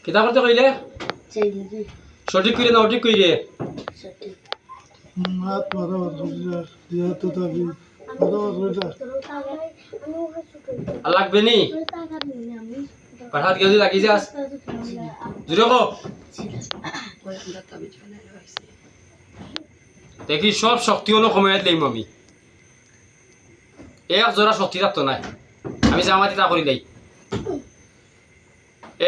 কিতা করতে কইলে সঠিক কইরে না অঠিক কইরে হাত বরাবর হইলা দিয়া তো দাবি বরাবর হইলা আর লাগবে নি পাঠাত গেলি লাগি যাস জুড়ে কো দেখি সব শক্তি হলো কমাইয়া দিলাম আমি এক জোড়া শক্তি থাকতো নাই আমি জামাতি তা করি দেই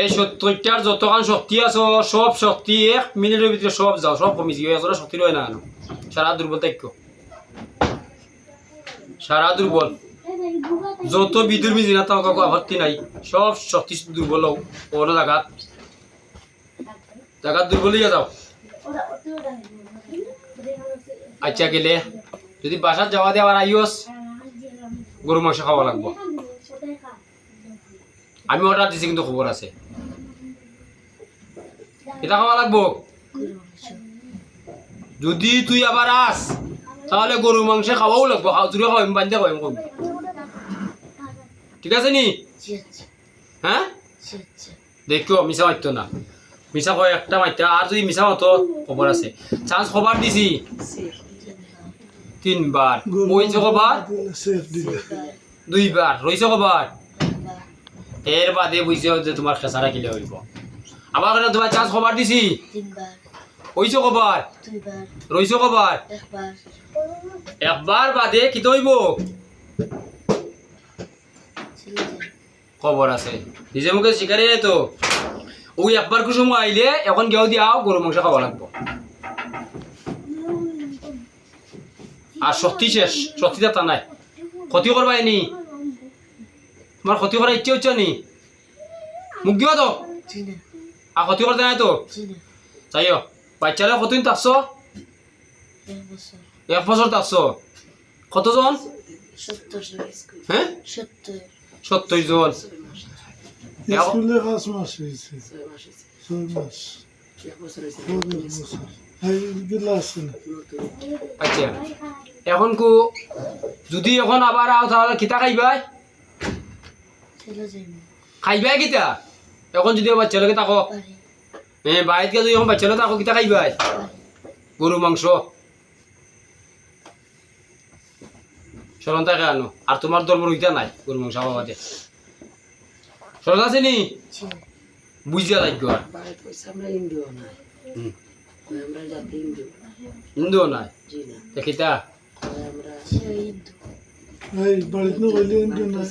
এই 70টার যতক্ষণ শক্তি আছে সব শক্তি 1 মিনিটের ভিতরে সব যাও সব কমে যাবে এক জোড়া শক্তি রয় না সারা দুর্বল থাকো সারা দুর্বল যত বিদুর মিজি না তাও কাকু আপত্তি নাই সব শক্তি দুর্বল হোক কোনো জায়গা দুর্বল হয়ে যাও আচ্ছা গেলে যদি বাসার যাওয়া দিয়ে আবার আইস গরু মাংস খাওয়া লাগবো আমি অর্ডার দিছি কিন্তু খবর আছে এটা খাওয়া লাগবো যদি তুই আবার আস তাহলে গরু মাংস খাওয়াও লাগবো জুড়ে খাওয়াই বান্ধে খাওয়াই কম ঠিক আছে নি হ্যাঁ দেখো মিশা মারতো না মিশা কয় একটা মারতে আর যদি মিশা মতো খবর আছে চান্স খবর দিছি 3 বার কইছে কবার 2 বার রইছে কবার এর বাদে বুঝছে যে তোমার খেসারা কিলে হইব আবার কেন তোমার চান্স খবর দিছি 3 বার কইছে কবার 2 বার রইছে কবার 1 বার একবার বাদে কি হইব খবর আছে নিজে মুখে শিকারে তো ওই একবার কুসুম আইলে এখন গেও দিয়াও গরু মাংস খাওয়া লাগবো আর শক্তি শেষ শক্তি তা নাই ক্ষতি করবাই নি তোমার ক্ষতি করার ইচ্ছে হচ্ছে নি মুখ দিবা তো আর ক্ষতি করতে নাই তো চাইও বাচ্চারা কতদিন থাকছো 1 বছর থাকছো কতজন 70 হ্যাঁ 70 জন স্কুলে 5 মাস হয়েছে 6 মাস 1 বছর এই গিলা আছে না আচ্ছা এখন কো যদি এখন আবার আও তাহলে কিতা খাইবাই খাইবাই কিতা এখন যদি বাচ্চা লগে থাকো বাইরে যদি এখন বাচ্চা লগে থাকো কিতা খাইবাই গরু মাংস সরন্তা কেন আর তোমার দরবার হইতা নাই গরু মাংস খাওয়া বাদে সরন্তা আছে নি বুঝিয়া লাগবে আর হিন্দু নাই দেখিতা এই বাড়িতে না বলি না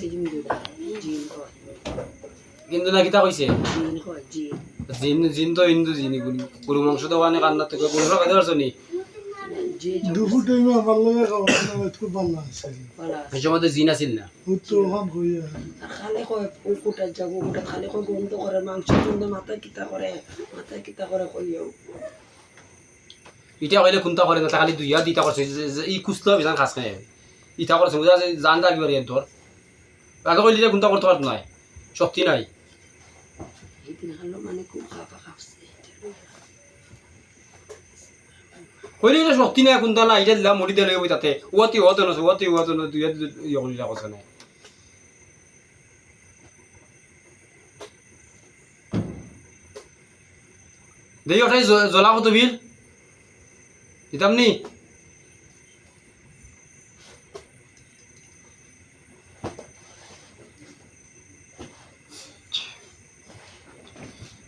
কিন্তু না কিতা কইছে জিন জিন তো হিন্দু জিনি গরু মাংস তো ওখানে কান্না থেকে গরু খাইতে পারছো নি দুপুর টাইমে আমার লগে খাওয়া খুব ভালো আছে এই সময় তো জিন আছিল না তো ওখান কইয়া খালে কয় কুকুটা যাবো কুকুটা খালে কয় গন্ধ করে মাংস গন্ধ মাথায় কিতা করে কইও ইটা কইলে কোনটা করে না খালি দুইয়া দিটা করছে ই কুছলো বিজান খাস খায় ইটা করছে বুঝা জান দাবি করে তোর আগে কইলে কোনটা করতে পারত নাই শক্তি নাই এদিন হলো মানে খুব খাফা খাফছে কইলে যে শক্তি নাই কোনটা না এটা দিলা মরি দিলে ওই তাতে ওতি না দুইয়া ইয়া কইলা কথা নাই দেই ওঠাই জ্বলা কত বিল দিতাম নি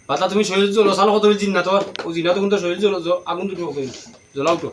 পাতা তুমি শরীর জ্বলো চালো কত জিন্না তোর ও জিন্না তো কিন্তু শরীর জ্বলো আগুন দুটো জ্বলাও তো